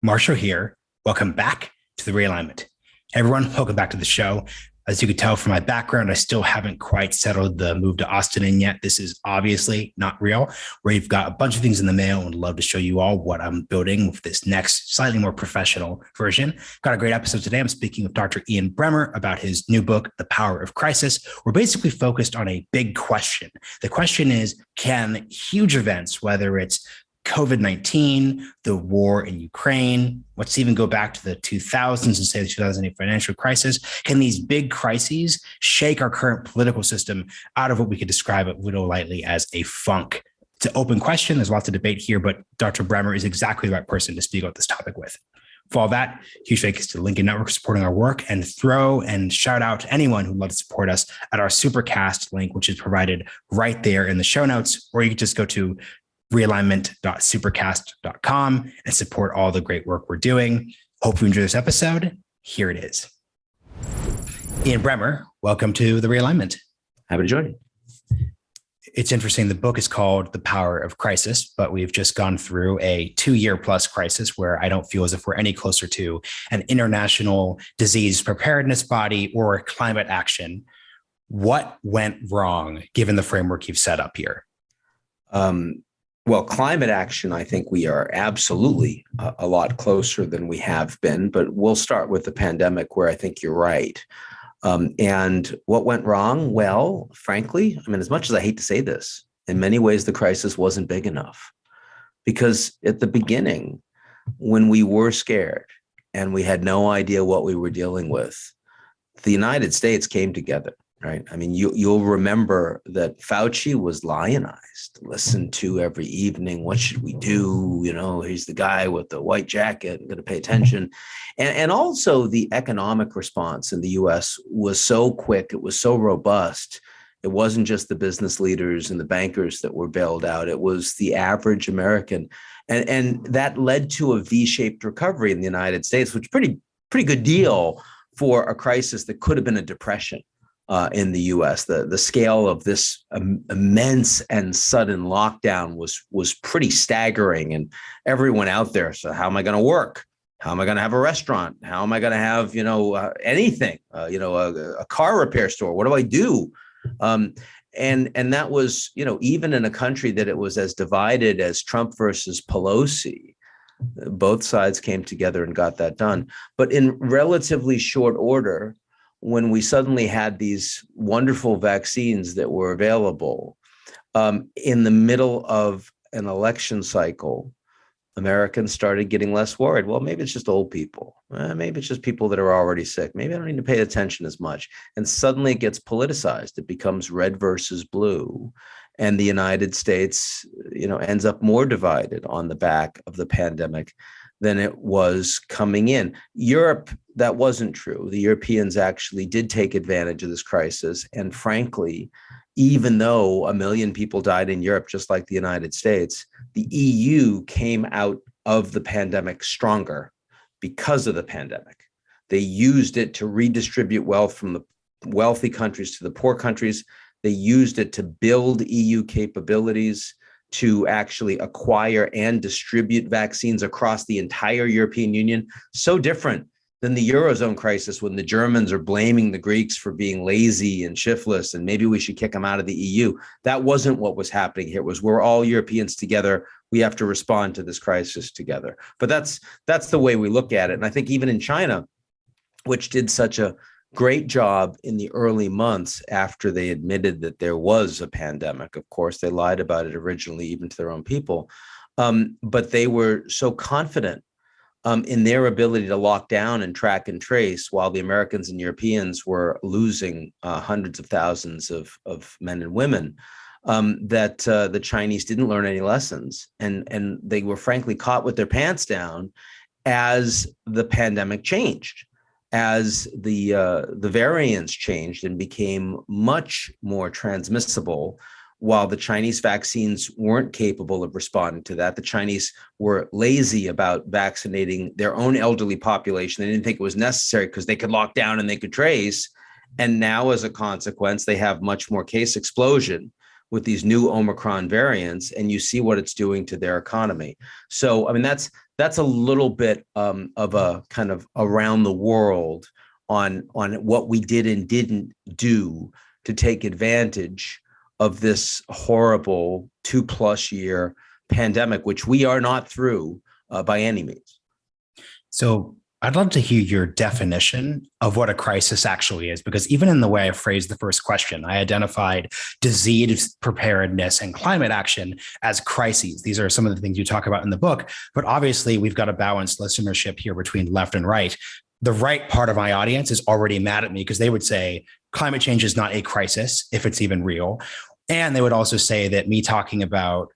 Marshall here. Welcome back to the Realignment. Hey everyone, welcome back to the show. As you can tell from my background, I still haven't quite settled the move to Austin in yet. This is obviously not real. We've got a bunch of things in the mail and would love to show you all what I'm building with this next slightly more professional version. Got a great episode today. I'm speaking with Dr. Ian Bremmer about his new book, The Power of Crisis. We're basically focused on a big question. The question is, can huge events, whether it's COVID-19, the war in Ukraine, let's even go back to the 2000s and say the 2008 financial crisis. Can these big crises shake our current political system out of what we could describe a little lightly as a funk? It's an open question. There's lots of debate here, but Dr. Bremmer is exactly the right person to speak about this topic with. For all that, huge thanks to the Lincoln Network supporting our work, and throw and shout out to anyone who'd love to support us at our Supercast link, which is provided right there in the show notes, or you can just go to realignment.supercast.com and support all the great work we're doing. Hope you enjoy this episode. Here it is. Ian Bremmer, welcome to the Realignment. Happy to join you. It's interesting. The book is called The Power of Crisis, but we've just gone through a 2-year plus crisis where I don't feel as if we're any closer to an international disease preparedness body or climate action. What went wrong given the framework you've set up here? Well, climate action, I think we are absolutely a lot closer than we have been, but we'll start with the pandemic where I think you're right. And what went wrong? Well, frankly, I mean, as much as I hate to say this, in many ways, the crisis wasn't big enough because at the beginning, when we were scared and we had no idea what we were dealing with, the United States came together. Right. I mean, you'll remember that Fauci was lionized, listened to every evening. What should we do? You know, he's the guy with the white jacket, going to pay attention. And also the economic response in the U.S. was so quick. It was so robust. It wasn't just the business leaders and the bankers that were bailed out. It was the average American. And that led to a V-shaped recovery in the United States, which is pretty good deal for a crisis that could have been a depression. In the U.S., the scale of this immense and sudden lockdown was pretty staggering, and everyone out there. So, how am I going to work? How am I going to have a restaurant? How am I going to have anything? A car repair store. What do I do? And that was even in a country that it was as divided as Trump versus Pelosi. Both sides came together and got that done, but in relatively short order. When we suddenly had these wonderful vaccines that were available in the middle of an election cycle, Americans started getting less worried. Well, maybe it's just old people. Maybe it's just people that are already sick. Maybe I don't need to pay attention as much. And suddenly it gets politicized. It becomes red versus blue. And the United States, ends up more divided on the back of the pandemic than it was coming in. Europe, that wasn't true. The Europeans actually did take advantage of this crisis. And frankly, even though 1 million people died in Europe, just like the United States, the EU came out of the pandemic stronger because of the pandemic. They used it to redistribute wealth from the wealthy countries to the poor countries. They used it to build EU capabilities to actually acquire and distribute vaccines across the entire European Union. So different than the Eurozone crisis when the Germans are blaming the Greeks for being lazy and shiftless and maybe we should kick them out of the EU. That wasn't what was happening here. It was we're all Europeans together. We have to respond to this crisis together. But that's the way we look at it. And I think even in China, which did such a great job in the early months after they admitted that there was a pandemic. Of course, they lied about it originally, even to their own people. But they were so confident in their ability to lock down and track and trace, while the Americans and Europeans were losing hundreds of thousands of men and women, that the Chinese didn't learn any lessons. And they were frankly caught with their pants down as the pandemic changed. As the variants changed and became much more transmissible, while the Chinese vaccines weren't capable of responding to that. The Chinese were lazy about vaccinating their own elderly population. They didn't think it was necessary because they could lock down and they could trace. And now, as a consequence, they have much more case explosion with these new Omicron variants, and you see what it's doing to their economy. So, I mean, that's that's a little bit of a kind of around the world on what we did and didn't do to take advantage of this horrible 2+ year pandemic, which we are not through by any means. So I'd love to hear your definition of what a crisis actually is, because even in the way I phrased the first question, I identified disease preparedness and climate action as crises. These are some of the things you talk about in the book, but obviously we've got a balanced listenership here between left and right. The right part of my audience is already mad at me because they would say climate change is not a crisis if it's even real. And they would also say that me talking about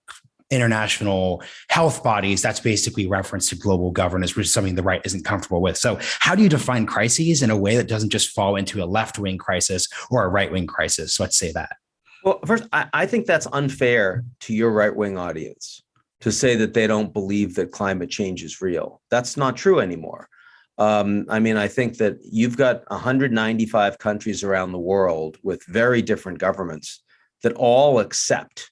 international health bodies, that's basically reference to global governance, which is something the right isn't comfortable with. So how do you define crises in a way that doesn't just fall into a left-wing crisis or a right-wing crisis? So let's say that. Well, first, I think that's unfair to your right-wing audience to say that they don't believe that climate change is real. That's not true anymore. I think that you've got 195 countries around the world with very different governments that all accept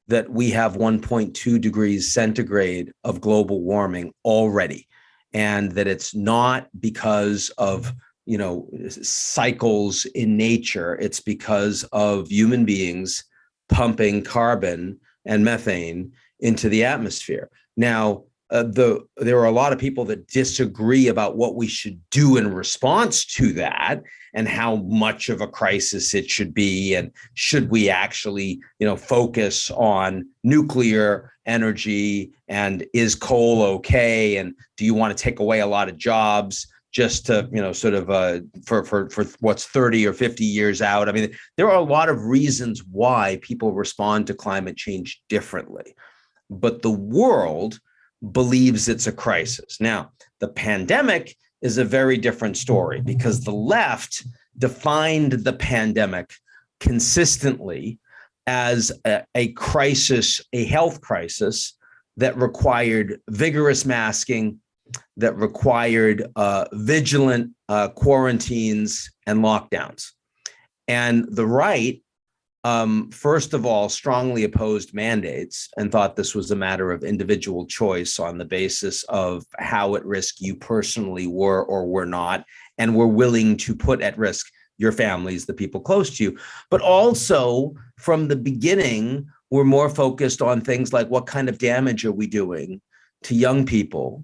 that we have 1.2 degrees centigrade of global warming already, and that it's not because of cycles in nature. It's because of human beings pumping carbon and methane into the atmosphere. Now, there are a lot of people that disagree about what we should do in response to that and how much of a crisis it should be. And should we actually, focus on nuclear energy, and is coal okay? And do you want to take away a lot of jobs just to, for what's 30 or 50 years out? I mean, there are a lot of reasons why people respond to climate change differently, but the world believes it's a crisis. Now, the pandemic is a very different story because the left defined the pandemic consistently as a crisis, a health crisis that required vigorous masking, that required vigilant quarantines and lockdowns. And the right, first of all, strongly opposed mandates and thought this was a matter of individual choice on the basis of how at risk you personally were or were not, and were willing to put at risk your families, the people close to you. But also, from the beginning, we're more focused on things like what kind of damage are we doing to young people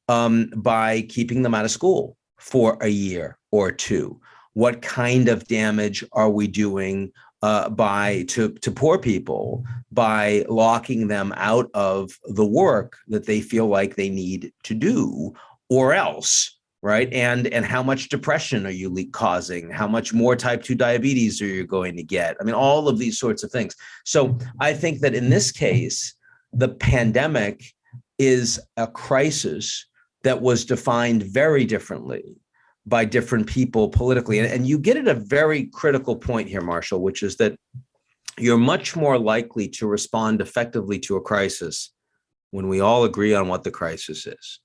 by keeping them out of school for a year or two? What kind of damage are we doing to poor people by locking them out of the work that they feel like they need to do, or else, right? And how much depression are you causing? How much more type 2 diabetes are you going to get? I mean, all of these sorts of things. So I think that in this case, the pandemic is a crisis that was defined very differently by different people politically. And you get at a very critical point here, Marshall, which is that you're much more likely to respond effectively to a crisis when we all agree on what the crisis is.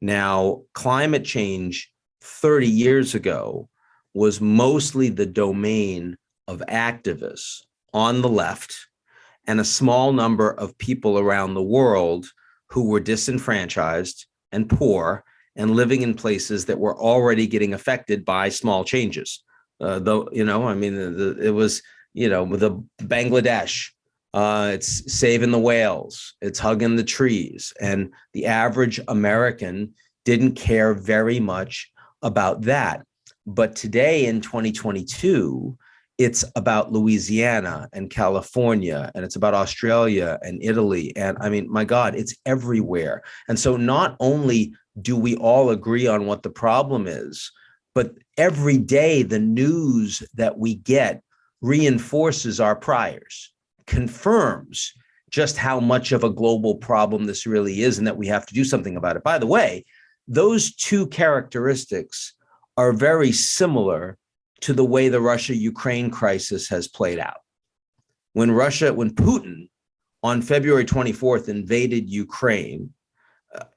Now, climate change 30 years ago was mostly the domain of activists on the left and a small number of people around the world who were disenfranchised and poor and living in places that were already getting affected by small changes. It was, the Bangladesh, it's saving the whales, it's hugging the trees. And the average American didn't care very much about that. But today in 2022, it's about Louisiana and California, and it's about Australia and Italy. And I mean, my God, it's everywhere. And so not only do we all agree on what the problem is, but every day the news that we get reinforces our priors, confirms just how much of a global problem this really is and that we have to do something about it. By the way, those two characteristics are very similar to the way the Russia-Ukraine crisis has played out. When Putin on February 24th invaded Ukraine,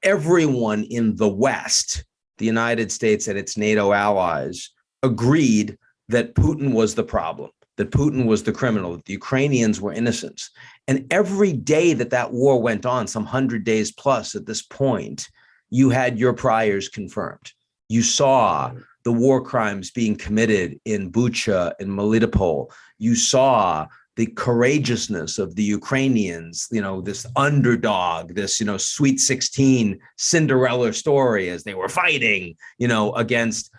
everyone in the West, the United States and its NATO allies, agreed that Putin was the problem. that Putin was the criminal, that the Ukrainians were innocents. And every day that war went on, some 100 days plus at this point, you had your priors confirmed. You saw the war crimes being committed in Bucha and Melitopol. You saw the courageousness of the Ukrainians, this underdog, this, Sweet 16 Cinderella story as they were fighting, against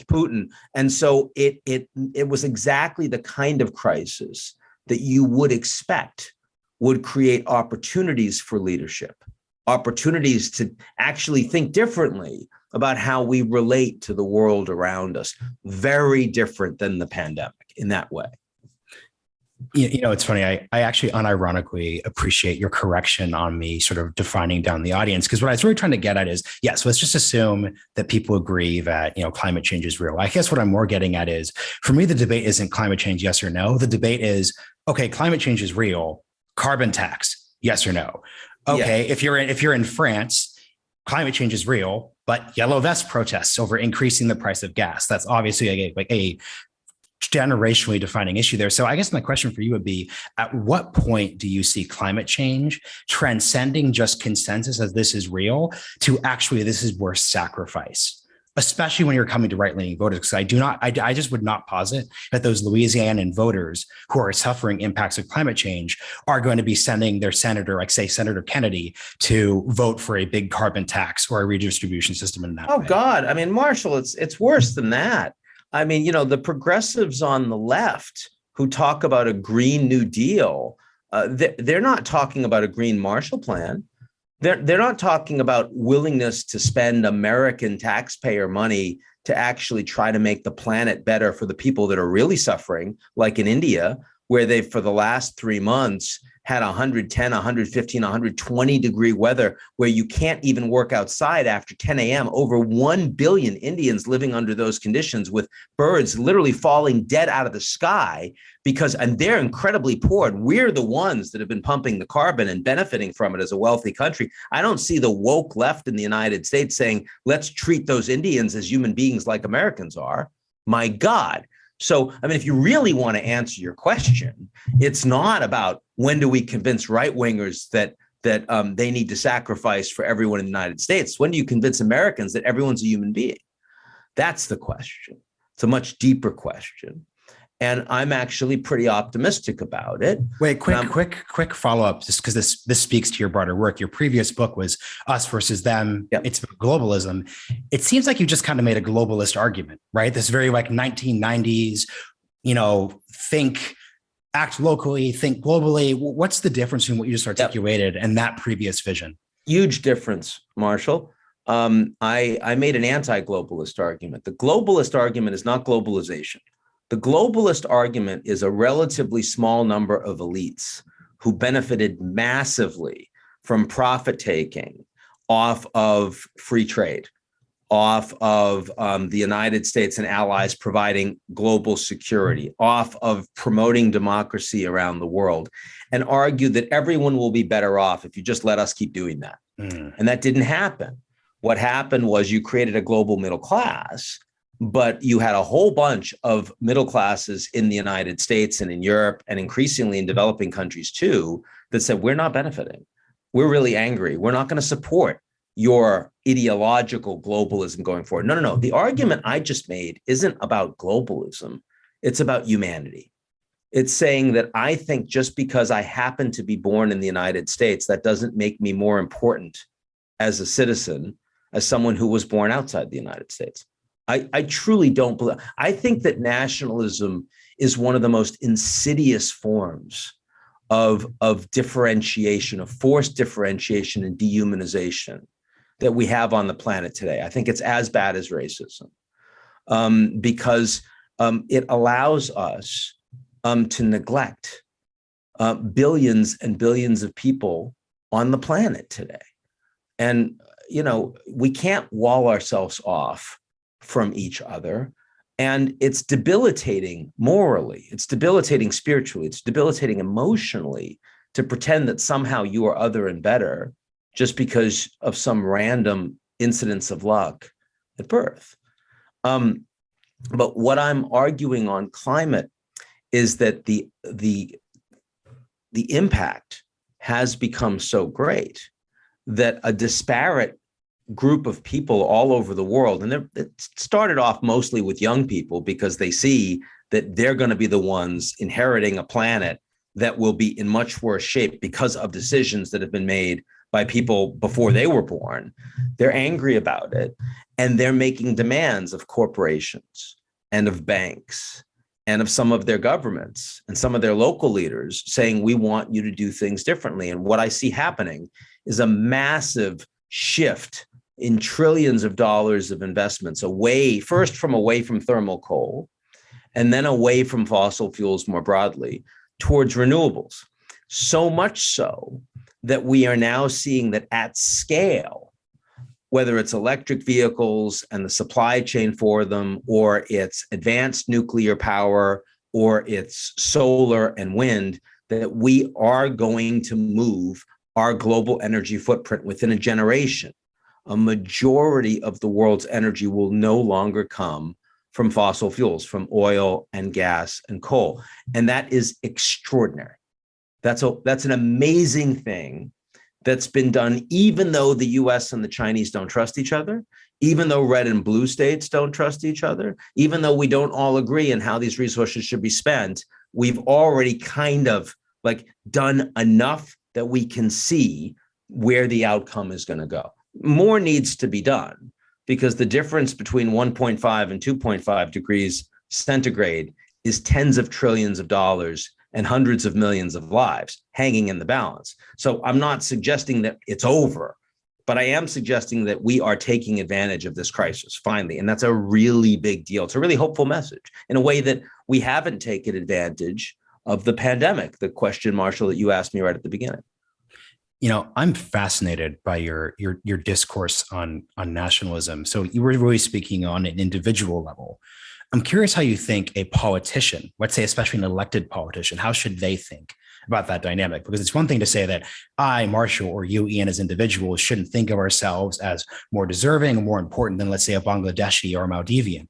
Putin. And so it was exactly the kind of crisis that you would expect would create opportunities for leadership, opportunities to actually think differently about how we relate to the world around us. Very different than the pandemic in that way. It's funny. I actually unironically appreciate your correction on me sort of defining down the audience, because what I was really trying to get at is, yes, let's just assume that people agree that, climate change is real. I guess what I'm more getting at is, for me, the debate isn't climate change, yes or no. The debate is, okay, climate change is real. Carbon tax, yes or no. Okay, yeah. If you're in France, climate change is real, but yellow vest protests over increasing the price of gas. That's obviously a generationally defining issue there. So I guess my question for you would be, at what point do you see climate change transcending just consensus as this is real to actually this is worth sacrifice? Especially when you're coming to right-leaning voters, because I just would not posit that those Louisianan voters who are suffering impacts of climate change are going to be sending their senator, like say Senator Kennedy, to vote for a big carbon tax or a redistribution system in that way. Oh God, I mean, Marshall, it's worse than that. I mean, the progressives on the left who talk about a Green New Deal, they're not talking about a Green Marshall Plan. They're not talking about willingness to spend American taxpayer money to actually try to make the planet better for the people that are really suffering, like in India, where they've for the last 3 months had 110, 115, 120 degree weather where you can't even work outside after 10 a.m. Over 1 billion Indians living under those conditions, with birds literally falling dead out of the sky and they're incredibly poor. And we're the ones that have been pumping the carbon and benefiting from it as a wealthy country. I don't see the woke left in the United States saying, let's treat those Indians as human beings like Americans are. My God. So, I mean, if you really want to answer your question, it's not about when do we convince right-wingers that they need to sacrifice for everyone in the United States. When do you convince Americans that everyone's a human being? That's the question. It's a much deeper question. And I'm actually pretty optimistic about it. Wait, quick follow-up, just because this speaks to your broader work. Your previous book was Us versus Them. Yep. It's globalism. It seems like you just kind of made a globalist argument, right? This very like 1990s, act locally, think globally. What's the difference in what you just articulated and that previous vision? Huge difference, Marshall. I made an anti-globalist argument. The globalist argument is not globalization. The globalist argument is a relatively small number of elites who benefited massively from profit taking off of free trade, off of the United States and allies providing global security, off of promoting democracy around the world, and argue that everyone will be better off if you just let us keep doing that. And that didn't happen. What happened was you created a global middle class, but you had a whole bunch of middle classes in the United States and in Europe and increasingly in developing countries too, that said, we're not benefiting. We're really angry. We're not going to support your ideological globalism going forward. No. The argument I just made isn't about globalism. It's about humanity. It's saying that I think just because I happen to be born in the United States, that doesn't make me more important as a citizen, as someone who was born outside the United States. I truly don't believe. I think that nationalism is one of the most insidious forms of differentiation, of forced differentiation and dehumanization that we have on the planet today. I think it's as bad as racism because it allows us to neglect billions and billions of people on the planet today. And, we can't wall ourselves off from each other. And it's debilitating morally, it's debilitating spiritually, it's debilitating emotionally to pretend that somehow you are other and better just because of some random incidents of luck at birth. But what I'm arguing on climate is that the impact has become so great that a disparate group of people all over the world, and it started off mostly with young people because they see that they're going to be the ones inheriting a planet that will be in much worse shape because of decisions that have been made by people before they were born. They're angry about it, and they're making demands of corporations and of banks and of some of their governments and some of their local leaders saying, we want you to do things differently. And what I see happening is a massive shift in trillions of dollars of investments away from thermal coal, and then away from fossil fuels more broadly towards renewables. So much so that we are now seeing that at scale, whether it's electric vehicles and the supply chain for them, or it's advanced nuclear power, or it's solar and wind, that we are going to move our global energy footprint within a generation. A majority of the world's energy will no longer come from fossil fuels, from oil and gas and coal. And that is extraordinary. That's an amazing thing that's been done, even though the US and the Chinese don't trust each other, even though red and blue states don't trust each other, even though we don't all agree on how these resources should be spent. We've already kind of like done enough that we can see where the outcome is going to go. More needs to be done, because the difference between 1.5 and 2.5 degrees centigrade is tens of trillions of dollars and hundreds of millions of lives hanging in the balance. So I'm not suggesting that it's over, but I am suggesting that we are taking advantage of this crisis finally. And that's a really big deal. It's a really hopeful message in a way that we haven't taken advantage of the pandemic, the question, Marshall, that you asked me right at the beginning. You know, I'm fascinated by your discourse on nationalism. So you were really speaking on an individual level. I'm curious how you think a politician, let's say especially an elected politician, how should they think about that dynamic? Because it's one thing to say that I, Marshall, or you, Ian, as individuals shouldn't think of ourselves as more deserving or more important than, let's say, a Bangladeshi or a Maldivian.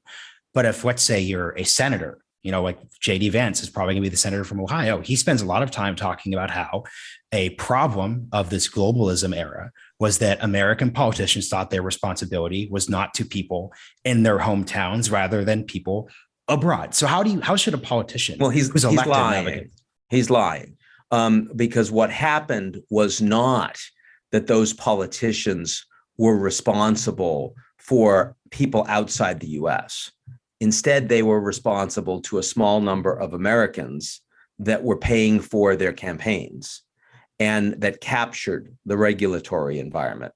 But if, let's say, you're a senator, you know, like J.D. Vance is probably going to be the senator from Ohio. He spends a lot of time talking about how a problem of this globalism era was that American politicians thought their responsibility was not to people in their hometowns rather than people abroad. So how should a politician who's elected navigate? He's lying. Because what happened was not that those politicians were responsible for people outside the US. Instead, they were responsible to a small number of Americans that were paying for their campaigns and that captured the regulatory environment.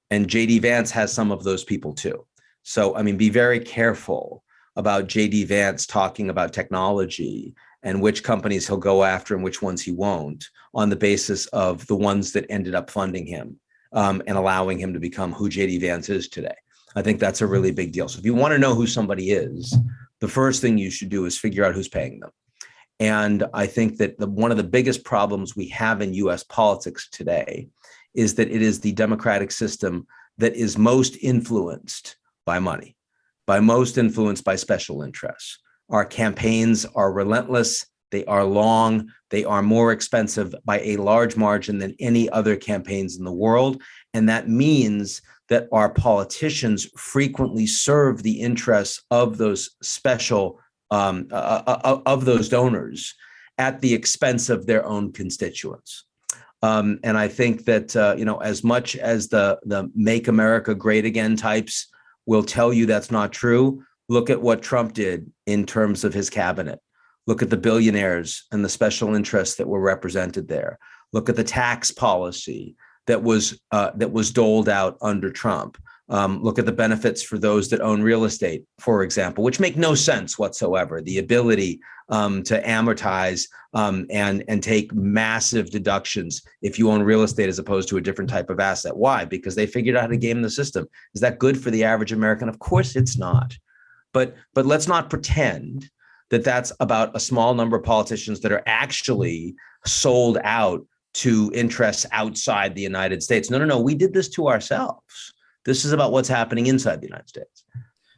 And J.D. Vance has some of those people too. So, I mean, be very careful about J.D. Vance talking about technology and which companies he'll go after and which ones he won't on the basis of the ones that ended up funding him and allowing him to become who J.D. Vance is today. I think that's a really big deal. So if you want to know who somebody is, the first thing you should do is figure out who's paying them. And I think that one of the biggest problems we have in US politics today is that it is the democratic system that is most influenced by money, most influenced by special interests. Our campaigns are relentless. They are long. They are more expensive by a large margin than any other campaigns in the world. And that means that our politicians frequently serve the interests of those special of those donors at the expense of their own constituents. And I think that as much as the "Make America Great Again" types will tell you that's not true, look at what Trump did in terms of his cabinet. Look at the billionaires and the special interests that were represented there. Look at the tax policy that was doled out under Trump. Look at the benefits for those that own real estate, for example, which make no sense whatsoever. The ability to amortize and take massive deductions if you own real estate as opposed to a different type of asset. Why? Because they figured out how to game the system. Is that good for the average American? Of course it's not. But let's not pretend that that's about a small number of politicians that are actually sold out to interests outside the United States. No. We did this to ourselves. This is about what's happening inside the United States.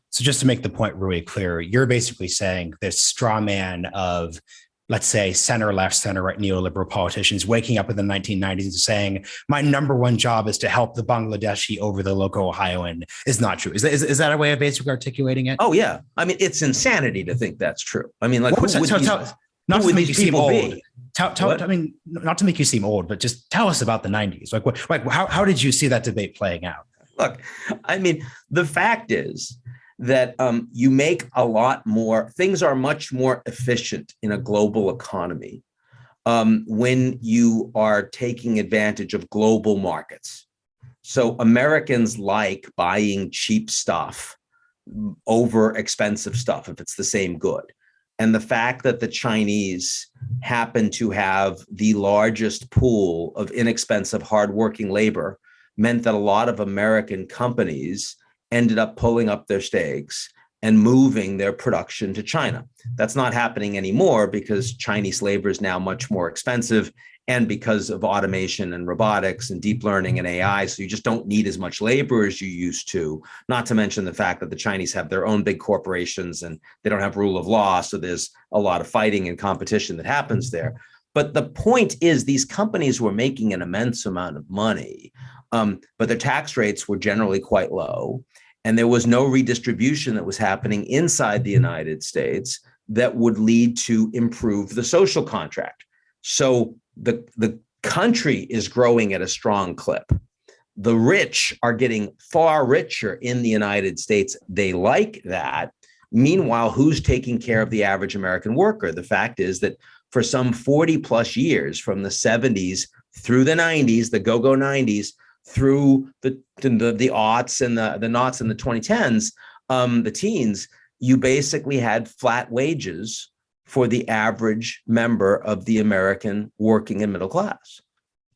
So just to make the point really clear, you're basically saying this straw man of let's say, center left, center right neoliberal politicians waking up in the 1990s and saying, my number one job is to help the Bangladeshi over the local Ohioan is not true. Is that a way of basically articulating it? Oh, yeah. I mean, it's insanity to think that's true. I mean, like, not to make you seem old. I mean, not to make you seem old, but just tell us about the 90s. How did you see that debate playing out? Look, I mean, the fact is that you make a lot more, things are much more efficient in a global economy when you are taking advantage of global markets. So Americans like buying cheap stuff over expensive stuff if it's the same good. And the fact that the Chinese happen to have the largest pool of inexpensive, hardworking labor meant that a lot of American companies ended up pulling up their stakes and moving their production to China. That's not happening anymore because Chinese labor is now much more expensive and because of automation and robotics and deep learning and AI. So you just don't need as much labor as you used to, not to mention the fact that the Chinese have their own big corporations and they don't have rule of law. So there's a lot of fighting and competition that happens there. But the point is these companies were making an immense amount of money, but their tax rates were generally quite low. And there was no redistribution that was happening inside the United States that would lead to improve the social contract. So the country is growing at a strong clip. The rich are getting far richer in the United States. They like that. Meanwhile, who's taking care of the average American worker? The fact is that for some 40 plus years, from the 70s through the 90s, the go-go 90s, through the aughts and the knots in the 2010s, the teens, you basically had flat wages for the average member of the American working and middle class.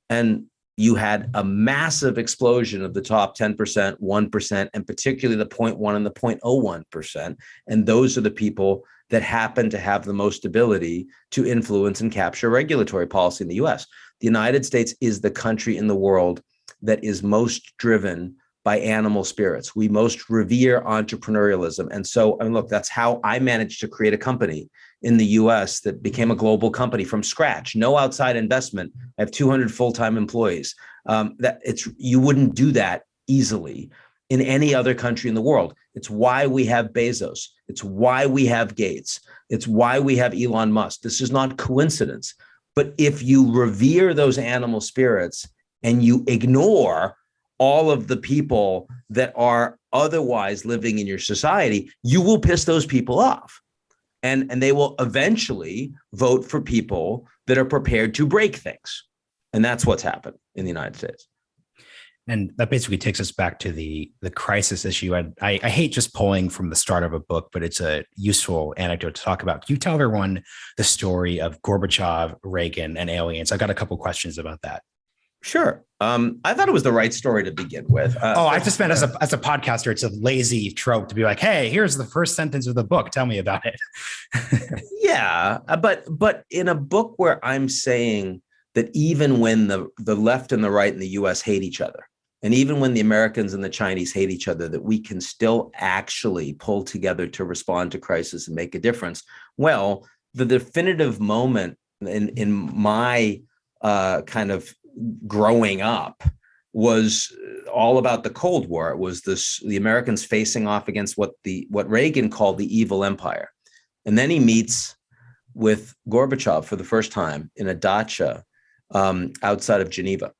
And you had a massive explosion of the top 10%, 1%, and particularly the 0.1 and the 0.01%. And those are the people that happen to have the most ability to influence and capture regulatory policy in the US. The United States is the country in the world that is most driven by animal spirits. We most revere entrepreneurialism. And so, I mean, look, that's how I managed to create a company in the US that became a global company from scratch, no outside investment. I have 200 full-time employees. You wouldn't do that easily in any other country in the world. It's why we have Bezos. It's why we have Gates. It's why we have Elon Musk. This is not coincidence. But if you revere those animal spirits and you ignore all of the people that are otherwise living in your society, you will piss those people off. And they will eventually vote for people that are prepared to break things. And that's what's happened in the United States. And that basically takes us back to the crisis issue. I hate just pulling from the start of a book, but it's a useful anecdote to talk about. Can you tell everyone the story of Gorbachev, Reagan, and aliens? I've got a couple questions about that. Sure. I thought it was the right story to begin with. I just meant as a podcaster, it's a lazy trope to be like, hey, here's the first sentence of the book. Tell me about it. Yeah. But in a book where I'm saying that even when the left and the right in the US hate each other, and even when the Americans and the Chinese hate each other, that we can still actually pull together to respond to crisis and make a difference. Well, the definitive moment in my kind of growing up was all about the Cold War. It was the Americans facing off against what Reagan called the evil empire. And then he meets with Gorbachev for the first time in a dacha outside of Geneva.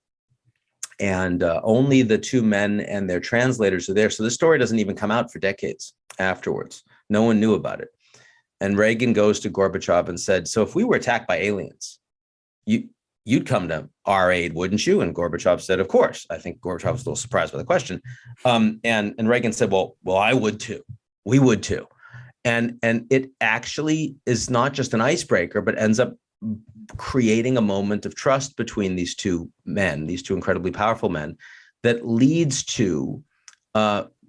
And only the two men and their translators are there. So the story doesn't even come out for decades afterwards. No one knew about it. And Reagan goes to Gorbachev and said, so if we were attacked by aliens, you'd come to our aid, wouldn't you? And Gorbachev said, of course. I think Gorbachev was a little surprised by the question. And Reagan said, well, I would too. We would too. And it actually is not just an icebreaker, but ends up creating a moment of trust between these two men, these two incredibly powerful men, that leads to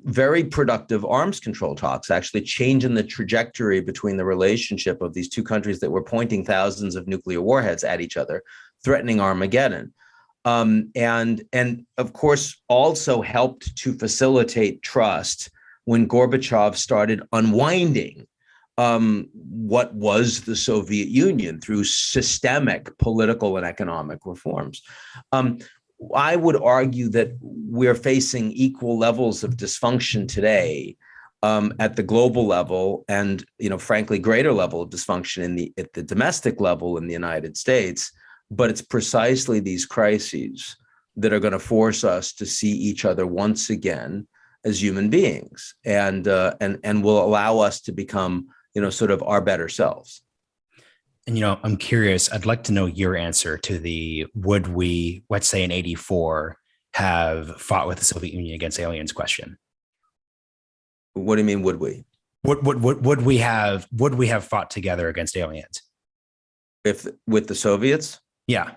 very productive arms control talks, actually changing the trajectory between the relationship of these two countries that were pointing thousands of nuclear warheads at each other, threatening Armageddon. And of course, also helped to facilitate trust when Gorbachev started unwinding what was the Soviet Union through systemic political and economic reforms. I would argue that we're facing equal levels of dysfunction today at the global level, and frankly, greater level of dysfunction at the domestic level in the United States. But it's precisely these crises that are going to force us to see each other once again as human beings, and will allow us to become, sort of our better selves. And, I'm curious, I'd like to know your answer to the, would we, let's say in 84, have fought with the Soviet Union against aliens question? What do you mean, would we? Would we have fought together against aliens? With the Soviets? Yeah.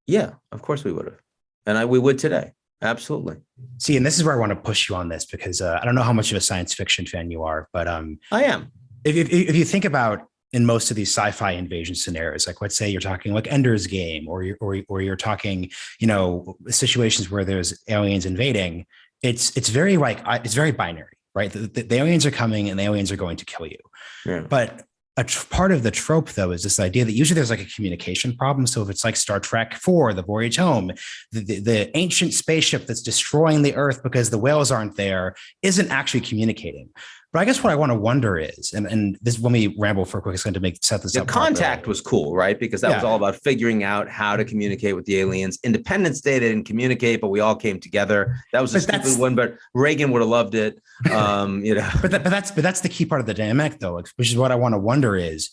Yeah, of course we would have. And we would today. Absolutely. See, and this is where I want to push you on this, because I don't know how much of a science fiction fan you are, but I am. If you think about, in most of these sci-fi invasion scenarios, like let's say you're talking like Ender's Game, or you're talking, situations where there's aliens invading, it's very binary, right? The aliens are coming and the aliens are going to kill you. Yeah. But part of the trope, though, is this idea that usually there's like a communication problem. So if it's like Star Trek 4, The Voyage Home, the ancient spaceship that's destroying the Earth because the whales aren't there isn't actually communicating. But I guess what I want to wonder is, and this, when we ramble for a quick second to set this up. The Contact was cool, right? Because that was all about figuring out how to communicate with the aliens. Independence Day, they didn't communicate, but we all came together. That was a stupid one, but Reagan would have loved it. But that's the key part of the dynamic, though, which is what I want to wonder is,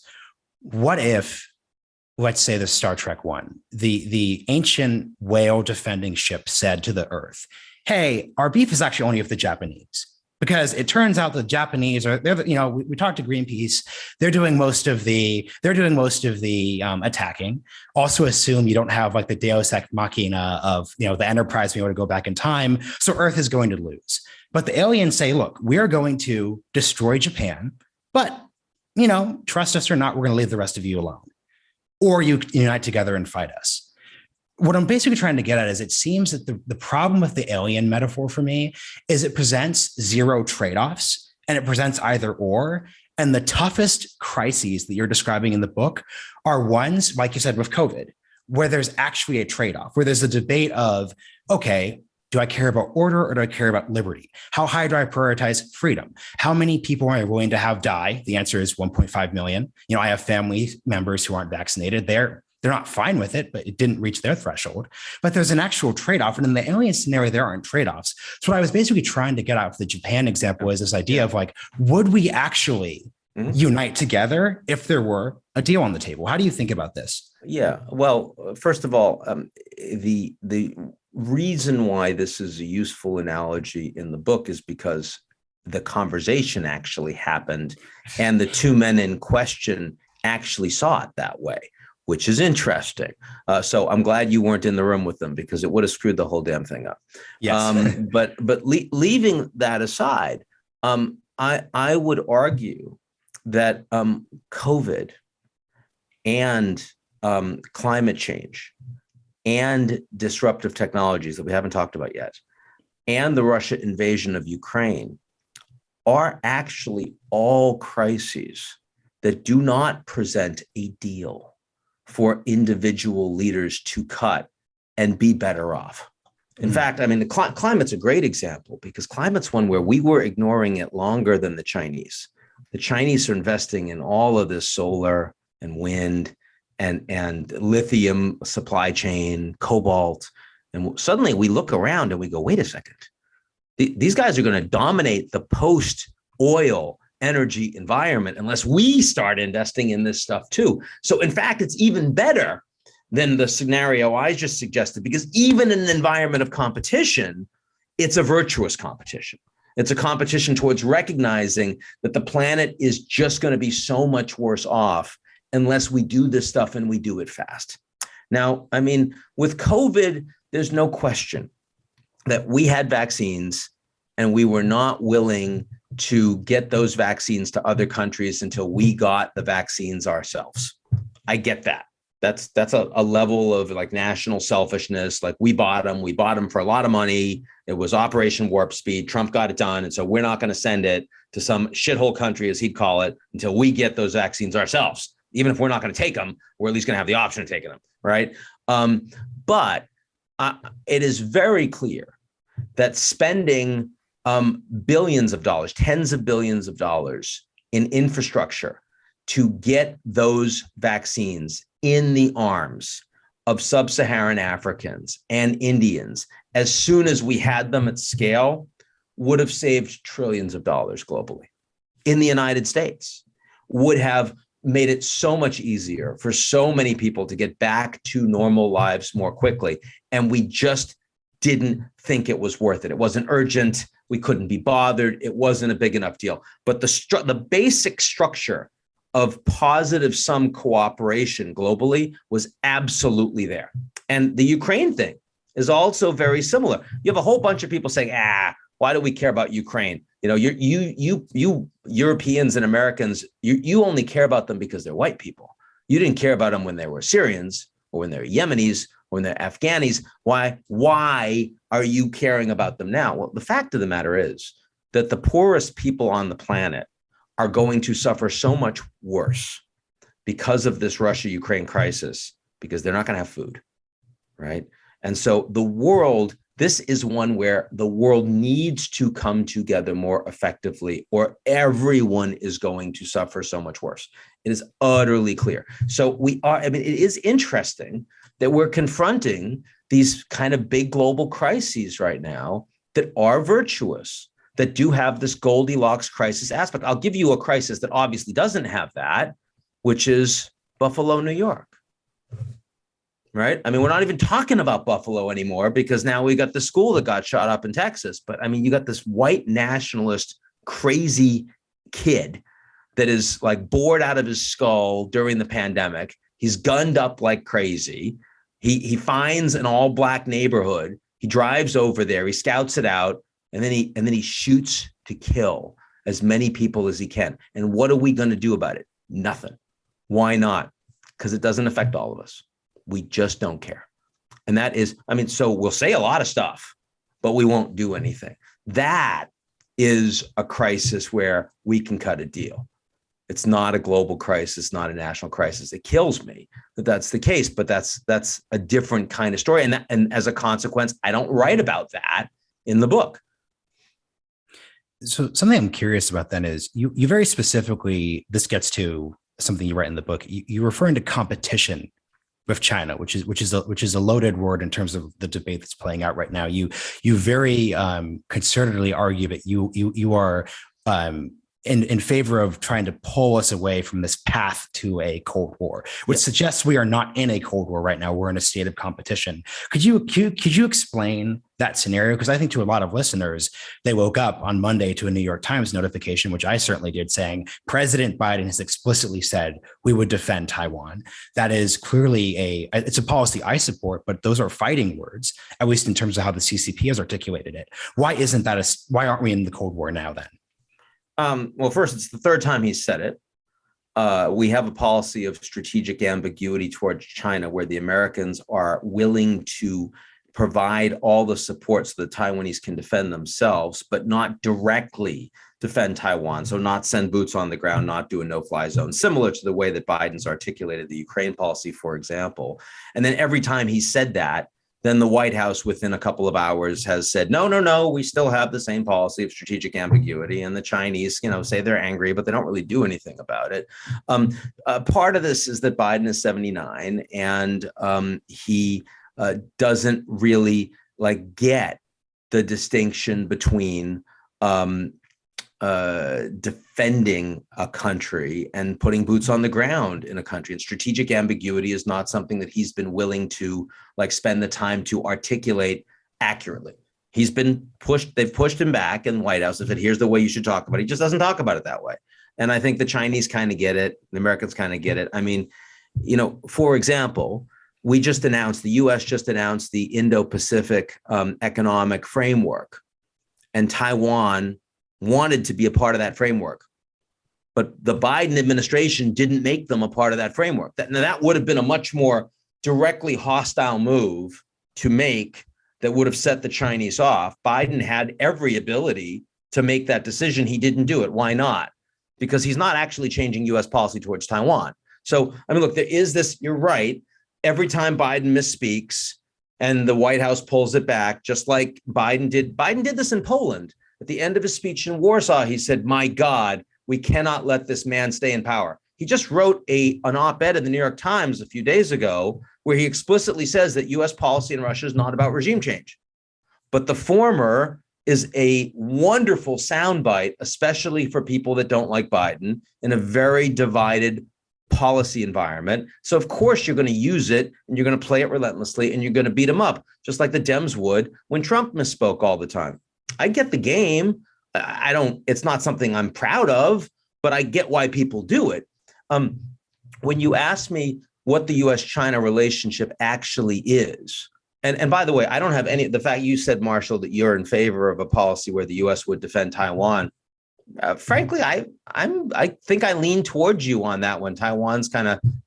what if, let's say the Star Trek one, the ancient whale defending ship said to the Earth, hey, our beef is actually only with the Japanese. Because it turns out the Japanese we talked to Greenpeace. They're doing most of the attacking. Also assume you don't have like the Deus Ex Machina of the Enterprise being able to go back in time. So Earth is going to lose. But the aliens say, look, we are going to destroy Japan, but trust us or not, we're going to leave the rest of you alone, or you unite together and fight us. What I'm basically trying to get at is, it seems that the problem with the alien metaphor for me is it presents zero trade-offs, and it presents either or. And the toughest crises that you're describing in the book are ones, like you said, with COVID, where there's actually a trade-off, where there's a debate of, okay, do I care about order or do I care about liberty? How high do I prioritize freedom? How many people am I willing to have die? The answer is 1.5 million. I have family members who aren't vaccinated. They're not fine with it, but it didn't reach their threshold. But there's an actual trade-off. And in the alien scenario, there aren't trade-offs. So what I was basically trying to get out of the Japan example is this idea of like, would we actually unite together if there were a deal on the table? How do you think about this? Yeah, well, first of all, the reason why this is a useful analogy in the book is because the conversation actually happened and the two men in question actually saw it that way, which is interesting. So I'm glad you weren't in the room with them, because it would have screwed the whole damn thing up. Yes. But leaving that aside, I would argue that COVID and climate change and disruptive technologies that we haven't talked about yet, and the Russia invasion of Ukraine are actually all crises that do not present a deal for individual leaders to cut and be better off. In fact, I mean, the climate's a great example, because climate's one where we were ignoring it longer than the Chinese. The Chinese are investing in all of this solar and wind and lithium supply chain, cobalt. And suddenly we look around and we go, wait a second, these guys are going to dominate the post-oil energy environment unless we start investing in this stuff too. So in fact, it's even better than the scenario I just suggested, because even in an environment of competition, it's a virtuous competition. It's a competition towards recognizing that the planet is just going to be so much worse off unless we do this stuff and we do it fast. Now, I mean, with COVID, there's no question that we had vaccines and we were not willing to get those vaccines to other countries until we got the vaccines ourselves. I get that. That's a level of like national selfishness. Like we bought them for a lot of money. It was Operation Warp Speed. Trump got it done. And so we're not going to send it to some shithole country, as he'd call it, until we get those vaccines ourselves. Even if we're not going to take them, we're at least going to have the option of taking them, right? But it is very clear that spending billions of dollars, tens of billions of dollars in infrastructure to get those vaccines in the arms of sub-Saharan Africans and Indians as soon as we had them at scale would have saved trillions of dollars globally. In the United States, would have made it so much easier for so many people to get back to normal lives more quickly. And we just didn't think it was worth it. It wasn't urgent. We couldn't be bothered. It wasn't a big enough deal. But the basic structure of positive sum cooperation globally was absolutely there. And the Ukraine thing is also very similar. You have a whole bunch of people saying, why do we care about Ukraine? You know, you Europeans and Americans, you only care about them because they're white people. You didn't care about them when they were Syrians or when they're Yemenis or when they're Afghanis. Why are you caring about them now? Well, the fact of the matter is that the poorest people on the planet are going to suffer so much worse because of this Russia-Ukraine crisis, because they're not going to have food, right? And so the world, this is one where the world needs to come together more effectively, or everyone is going to suffer so much worse. It is utterly clear. So it is interesting that we're confronting these kind of big global crises right now that are virtuous, that do have this Goldilocks crisis aspect. I'll give you a crisis that obviously doesn't have that, which is Buffalo, New York. Right? I mean, we're not even talking about Buffalo anymore because now we got the school that got shot up in Texas. But I mean, you got this white nationalist, crazy kid that is like bored out of his skull during the pandemic. He's gunned up like crazy. He finds an all black neighborhood. He drives over there. He scouts it out, and then he shoots to kill as many people as he can. And what are we going to do about it? Nothing. Why not? Because it doesn't affect all of us. We just don't care. And that is, so we'll say a lot of stuff, but we won't do anything. That is a crisis where we can cut a deal. It's not a global crisis, not a national crisis. It kills me that that's the case, but that's a different kind of story. And as a consequence, I don't write about that in the book. So something I'm curious about then is you very specifically, this gets to something you write in the book. You're referring to competition with China, which is a loaded word in terms of the debate that's playing out right now. You very concertedly argue that you are in favor of trying to pull us away from this path to a Cold War, which suggests we are not in a Cold War right now. We're in a state of competition. Could you explain that scenario? Because I think to a lot of listeners, they woke up on Monday to a New York Times notification, which I certainly did, saying President Biden has explicitly said we would defend Taiwan. That is clearly it's a policy I support, but those are fighting words, at least in terms of how the CCP has articulated it. Why aren't we in the Cold War now then? Well, first, it's the third time he's said it. We have a policy of strategic ambiguity towards China where the Americans are willing to provide all the support so the Taiwanese can defend themselves, but not directly defend Taiwan. So not send boots on the ground, not do a no-fly zone, similar to the way that Biden's articulated the Ukraine policy, for example. And then every time he said that, then the White House within a couple of hours has said, no, we still have the same policy of strategic ambiguity. And the Chinese, say they're angry, but they don't really do anything about it. Part of this is that Biden is 79 and he doesn't really get the distinction between defending a country and putting boots on the ground in a country. And strategic ambiguity is not something that he's been willing to spend the time to articulate accurately. He's been pushed, they've pushed him back in the White House and said, here's the way you should talk about it. He just doesn't talk about it that way. And I think the Chinese kind of get it. The Americans kind of get it. For example, the US just announced the Indo-Pacific economic framework, and Taiwan wanted to be a part of that framework. but the Biden administration didn't make them a part of that framework. That would have been a much more directly hostile move to make that would have set the Chinese off. Biden had every ability to make that decision. He didn't do it. Why not? Because he's not actually changing U.S. policy towards Taiwan. So, I mean, look, there is this, you're right. Every time Biden misspeaks and the White House pulls it back, just like Biden did this in Poland. At the end of his speech in Warsaw, he said, "My God, we cannot let this man stay in power." He just wrote an op-ed in the New York Times a few days ago where he explicitly says that U.S. policy in Russia is not about regime change. But the former is a wonderful soundbite, especially for people that don't like Biden in a very divided policy environment. So of course you're going to use it and you're going to play it relentlessly and you're going to beat him up, just like the Dems would when Trump misspoke all the time. I get the game. It's not something I'm proud of, but I get why people do it. When you ask me what the U.S.-China relationship actually is, and by the way, I don't have the fact you said, Marshall, that you're in favor of a policy where the U.S. would defend Taiwan. Frankly, I think I lean towards you on that one. Taiwan's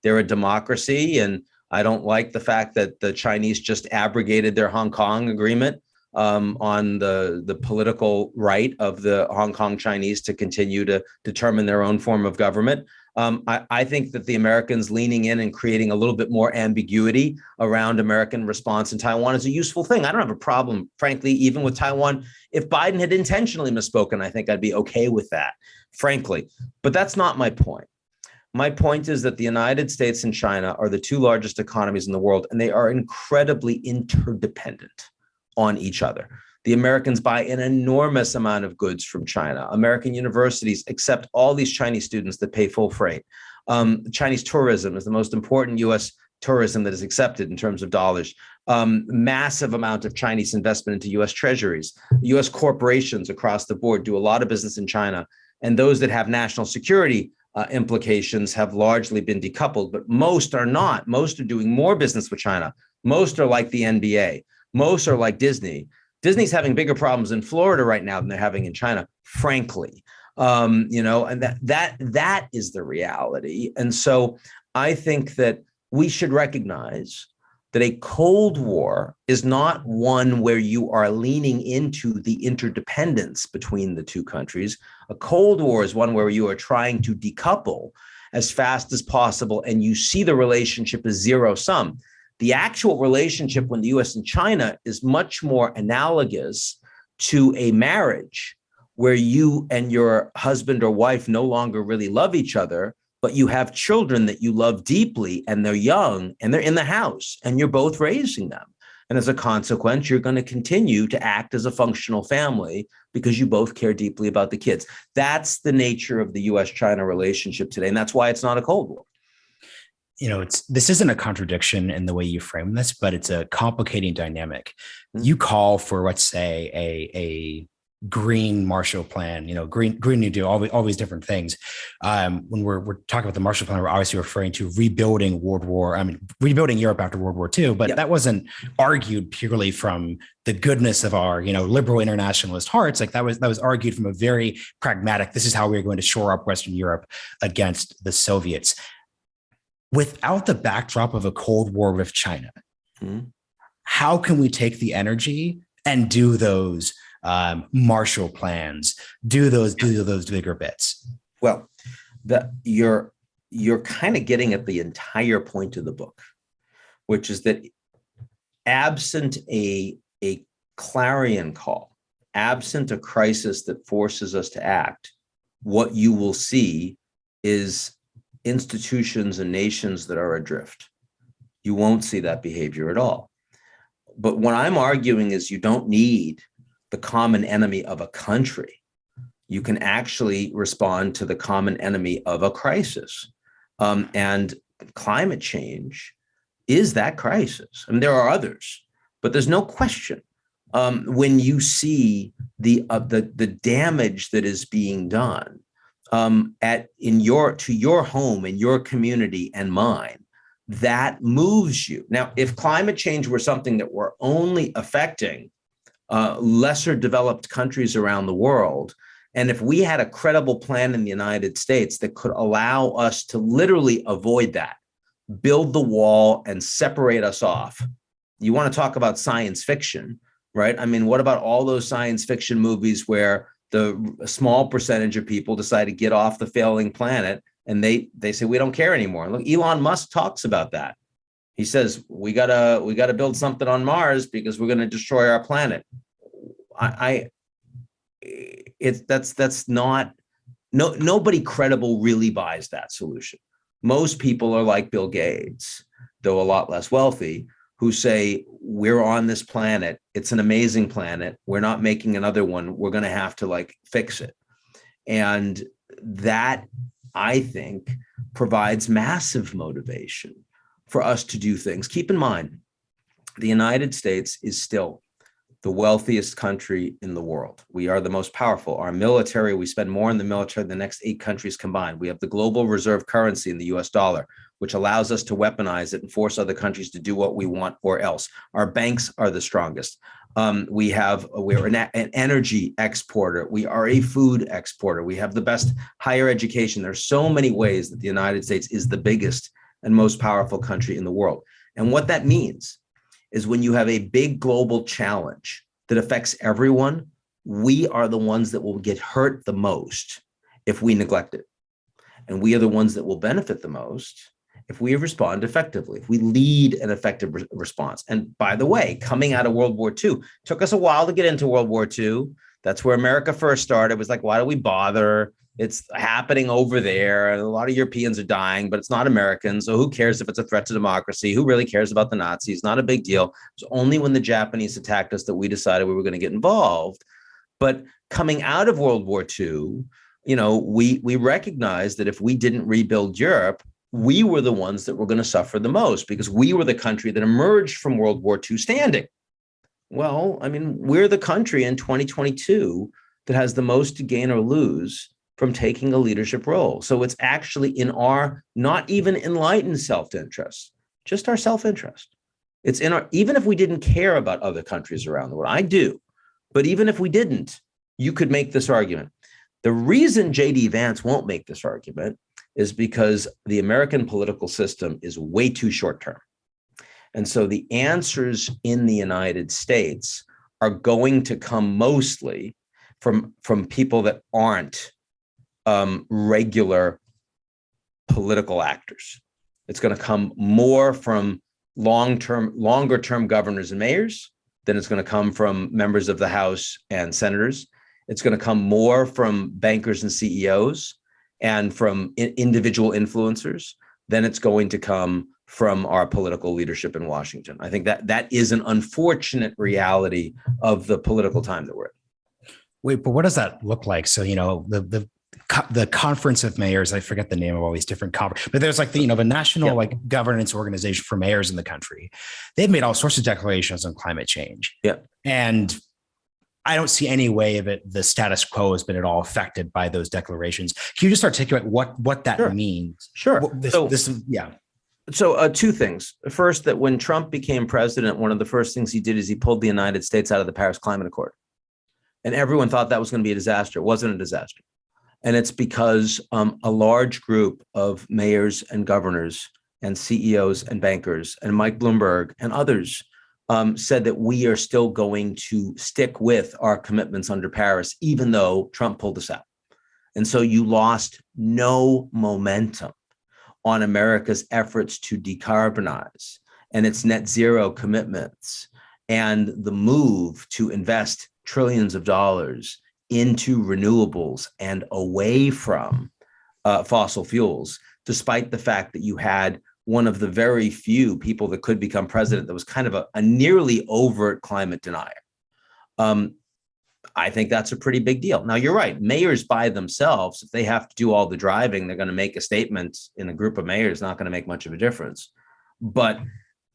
they're a democracy, and I don't like the fact that the Chinese just abrogated their Hong Kong agreement on the political right of the Hong Kong Chinese to continue to determine their own form of government. I think that the Americans leaning in and creating a little bit more ambiguity around American response in Taiwan is a useful thing. I don't have a problem, frankly, even with Taiwan. If Biden had intentionally misspoken, I think I'd be okay with that, frankly. But that's not my point. My point is that the United States and China are the two largest economies in the world, and they are incredibly interdependent on each other. The Americans buy an enormous amount of goods from China. American universities accept all these Chinese students that pay full freight. Chinese tourism is the most important U.S. tourism that is accepted in terms of dollars. Massive amount of Chinese investment into U.S. treasuries. U.S. corporations across the board do a lot of business in China. And those that have national security implications have largely been decoupled, but most are not. Most are doing more business with China. Most are like the NBA. Most are like Disney. Disney's having bigger problems in Florida right now than they're having in China, frankly. And that is the reality. And so I think that we should recognize that a Cold War is not one where you are leaning into the interdependence between the two countries. A Cold War is one where you are trying to decouple as fast as possible, and you see the relationship as zero sum. The actual relationship when the U.S. and China is much more analogous to a marriage where you and your husband or wife no longer really love each other, but you have children that you love deeply, and they're young and they're in the house and you're both raising them. And as a consequence, you're going to continue to act as a functional family because you both care deeply about the kids. That's the nature of the U.S.-China relationship today. And that's why it's not a Cold War. This isn't a contradiction in the way you frame this, but it's a complicating dynamic. You call for, let's say, a green Marshall Plan, green New Deal, all these different things. When we're talking about the Marshall Plan, we're obviously referring to rebuilding Europe after World War II, but that wasn't argued purely from the goodness of our, liberal internationalist hearts. Like that was argued from a very pragmatic, this is how we're going to shore up Western Europe against the Soviets. Without the backdrop of a Cold War with China, how can we take the energy and do those Marshall plans, do those bigger bits? Well, you're kind of getting at the entire point of the book, which is that absent a clarion call, absent a crisis that forces us to act, what you will see is institutions and nations that are adrift. You won't see that behavior at all. But what I'm arguing is you don't need the common enemy of a country. You can actually respond to the common enemy of a crisis. And climate change is that crisis. I mean, there are others, but there's no question. When you see the damage that is being done to your home, in your community and mine, that moves you. Now, if climate change were something that were only affecting lesser developed countries around the world, And if we had a credible plan in the United States that could allow us to literally avoid that, build the wall and separate us off. You want to talk about science fiction, right? I mean, what about all those science fiction movies where a small percentage of people decide to get off the failing planet and they say, we don't care anymore. Look, Elon Musk talks about that. He says, we gotta build something on Mars because we're going to destroy our planet. Nobody credible really buys that solution. Most people are like Bill Gates, though a lot less wealthy, who say, we're on this planet. It's an amazing planet. We're not making another one. We're going to have to fix it. And that, I think, provides massive motivation for us to do things. Keep in mind, the United States is still the wealthiest country in the world. We are the most powerful. Our military, we spend more in the military than the next 8 countries combined. We have the global reserve currency in the US dollar, which allows us to weaponize it and force other countries to do what we want or else. Our banks are the strongest. We're an energy exporter. We are a food exporter. We have the best higher education. There's so many ways that the United States is the biggest and most powerful country in the world. And what that means is when you have a big global challenge that affects everyone, we are the ones that will get hurt the most if we neglect it. And we are the ones that will benefit the most if we respond effectively, if we lead an effective response. And by the way, coming out of World War II, took us a while to get into World War II. That's where America first started. It was like, why do we bother? It's happening over there. A lot of Europeans are dying, but it's not Americans. So who cares if it's a threat to democracy? Who really cares about the Nazis? Not a big deal. It was only when the Japanese attacked us that we decided we were going to get involved. But coming out of World War II, we recognized that if we didn't rebuild Europe, we were the ones that were going to suffer the most because we were the country that emerged from World War II standing. Well, I mean, we're the country in 2022 that has the most to gain or lose from taking a leadership role. So it's actually in our not even enlightened self-interest, just our self-interest. It's in our, even if we didn't care about other countries around the world, I do, but even if we didn't, you could make this argument. The reason J.D. Vance won't make this argument is because the American political system is way too short-term. And so the answers in the United States are going to come mostly from people that aren't regular political actors. It's going to come more from longer term governors and mayors than it's going to come from members of the House and senators. It's going to come more from bankers and CEOs and from individual influencers than it's going to come from our political leadership in Washington. I think that is an unfortunate reality of the political time that we're in. Wait, but what does that look like? So, the Conference of Mayors, I forget the name of all these different conferences, but there's the national governance organization for mayors in the country. They've made all sorts of declarations on climate change. Yeah. And I don't see any way of it. The status quo has been at all affected by those declarations. Can you just articulate what that means? Sure. So 2 things. First, that when Trump became president, one of the first things he did is he pulled the United States out of the Paris Climate Accord. And everyone thought that was going to be a disaster. It wasn't a disaster. And it's because a large group of mayors and governors and CEOs and bankers and Mike Bloomberg and others said that we are still going to stick with our commitments under Paris, even though Trump pulled us out. And so you lost no momentum on America's efforts to decarbonize and its net zero commitments and the move to invest trillions of dollars into renewables and away from fossil fuels, despite the fact that you had one of the very few people that could become president that was kind of a nearly overt climate denier. I think that's a pretty big deal. Now, you're right. Mayors by themselves, if they have to do all the driving, they're going to make a statement in a group of mayors, not going to make much of a difference. But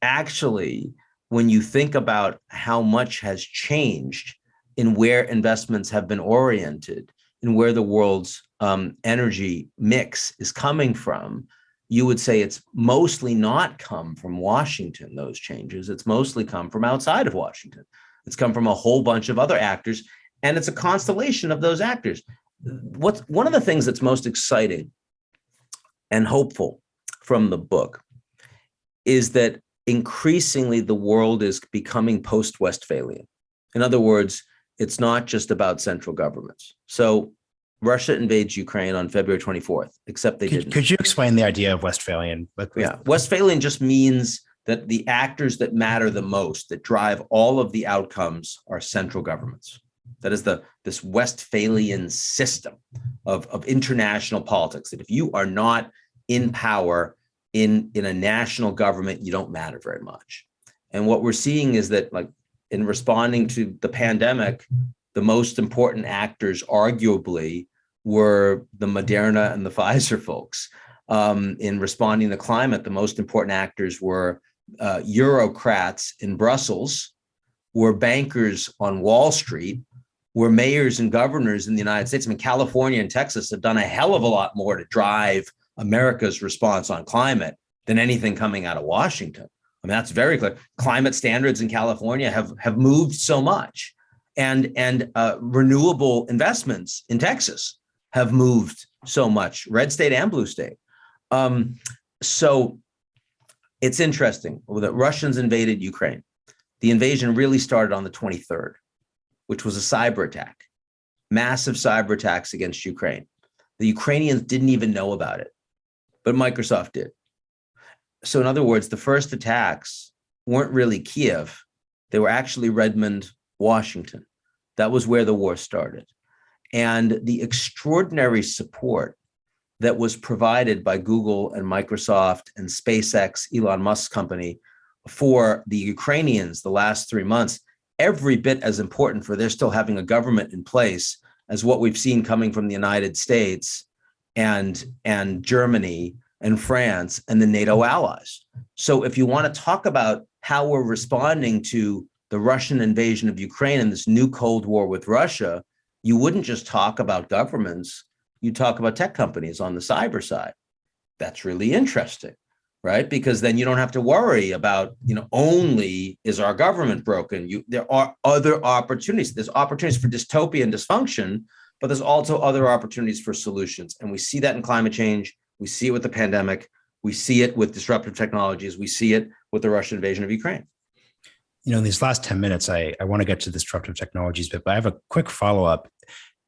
actually, when you think about how much has changed in where investments have been oriented and where the world's energy mix is coming from, you would say it's mostly not come from Washington, those changes. It's mostly come from outside of Washington. It's come from a whole bunch of other actors, and it's a constellation of those actors. what's one of the things that's most exciting and hopeful from the book is that increasingly the world is becoming post-West Failing. In other words, it's not just about central governments. So Russia invades Ukraine on February 24th, except they didn't. Could you explain the idea of Westphalian? Yeah, Westphalian just means that the actors that matter the most, that drive all of the outcomes, are central governments. That is this Westphalian system of international politics, that if you are not in power in a national government, you don't matter very much. And what we're seeing is that, like, in responding to the pandemic, the most important actors arguably were the Moderna and the Pfizer folks. In responding to climate, the most important actors were Eurocrats in Brussels, were bankers on Wall Street, were mayors and governors in the United States. I mean, California and Texas have done a hell of a lot more to drive America's response on climate than anything coming out of Washington. I mean, that's very clear. Climate standards in California have moved so much, and renewable investments in Texas have moved so much, red state and blue state. So it's interesting that Russians invaded Ukraine. The invasion really started on the 23rd, which was a cyber attack, massive cyber attacks against Ukraine. The Ukrainians didn't even know about it, but Microsoft did. So in other words, the first attacks weren't really Kiev. They were actually Redmond, Washington. That was where the war started. And the extraordinary support that was provided by Google and Microsoft and SpaceX, Elon Musk's company, for the Ukrainians the last 3 months, every bit as important for their still having a government in place as what we've seen coming from the United States and Germany and France and the NATO allies. So if you want to talk about how we're responding to the Russian invasion of Ukraine and this new Cold War with Russia, you wouldn't just talk about governments, you talk about tech companies on the cyber side. That's really interesting, right? Because then you don't have to worry about, only is our government broken? There are other opportunities. There's opportunities for dystopia and dysfunction, but there's also other opportunities for solutions. And we see that in climate change. We see it with the pandemic. We see it with disruptive technologies. We see it with the Russian invasion of Ukraine. In these last 10 minutes, I want to get to disruptive technologies, but I have a quick follow-up.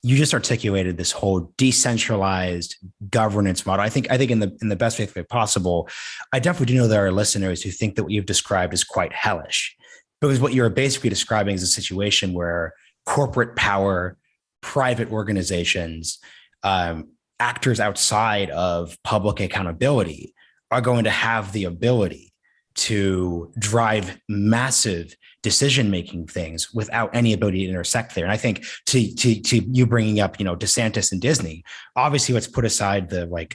You just articulated this whole decentralized governance model. I think in the best way possible. I definitely do know there are listeners who think that what you've described is quite hellish, because what you're basically describing is a situation where corporate power, private organizations, actors outside of public accountability are going to have the ability to drive massive decision-making things without any ability to intersect there. And I think to you bringing up, DeSantis and Disney, obviously let's put aside the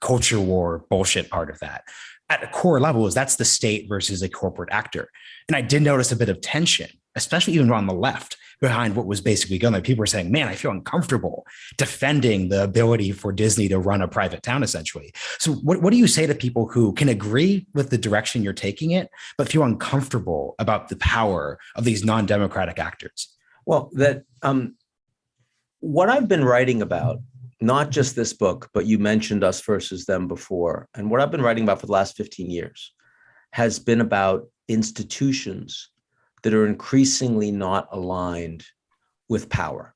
culture war bullshit part of that. At a core level, that's the state versus a corporate actor. And I did notice a bit of tension, especially even on the left, behind what was basically going on. People were saying, man, I feel uncomfortable defending the ability for Disney to run a private town, essentially. So what do you say to people who can agree with the direction you're taking it, but feel uncomfortable about the power of these non-democratic actors? Well, what I've been writing about, not just this book, but you mentioned Us versus Them before, and what I've been writing about for the last 15 years has been about institutions that are increasingly not aligned with power.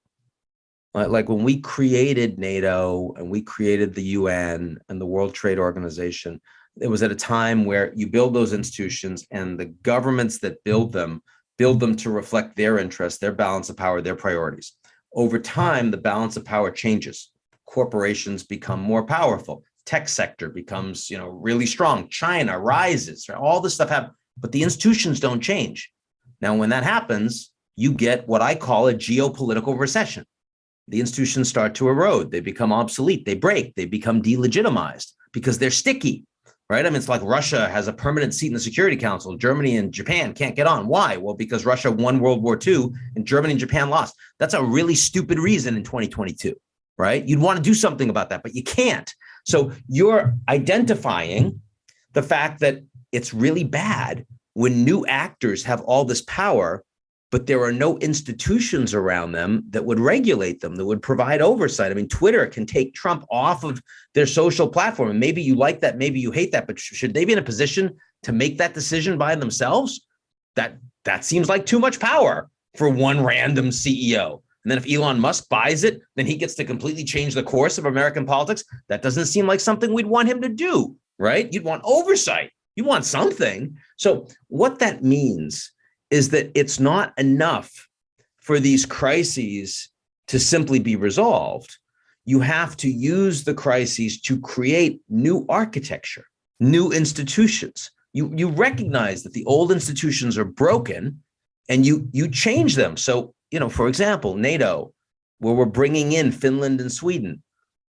Like when we created NATO and we created the UN and the World Trade Organization, it was at a time where you build those institutions and the governments that build them to reflect their interests, their balance of power, their priorities. Over time, the balance of power changes. Corporations become more powerful. Tech sector becomes, really strong. China rises. All this stuff happens, but the institutions don't change. Now, when that happens, you get what I call a geopolitical recession. The institutions start to erode. They become obsolete. They break. They become delegitimized because they're sticky, right? I mean, it's like Russia has a permanent seat in the Security Council. Germany and Japan can't get on. Why? Well, because Russia won World War II and Germany and Japan lost. That's a really stupid reason in 2022, right? You'd want to do something about that, but you can't. So you're identifying the fact that it's really bad when new actors have all this power but there are no institutions around them that would regulate them, that would provide oversight. I mean, Twitter can take Trump off of their social platform. And maybe you like that, maybe you hate that, but should they be in a position to make that decision by themselves? That seems like too much power for one random CEO. And then if Elon Musk buys it, then he gets to completely change the course of American politics. That doesn't seem like something we'd want him to do, right? You'd want oversight. You want something. So what that means is that it's not enough for these crises to simply be resolved. You have to use the crises to create new architecture, new institutions. You recognize that the old institutions are broken and you change them. So, for example, NATO, where we're bringing in Finland and Sweden.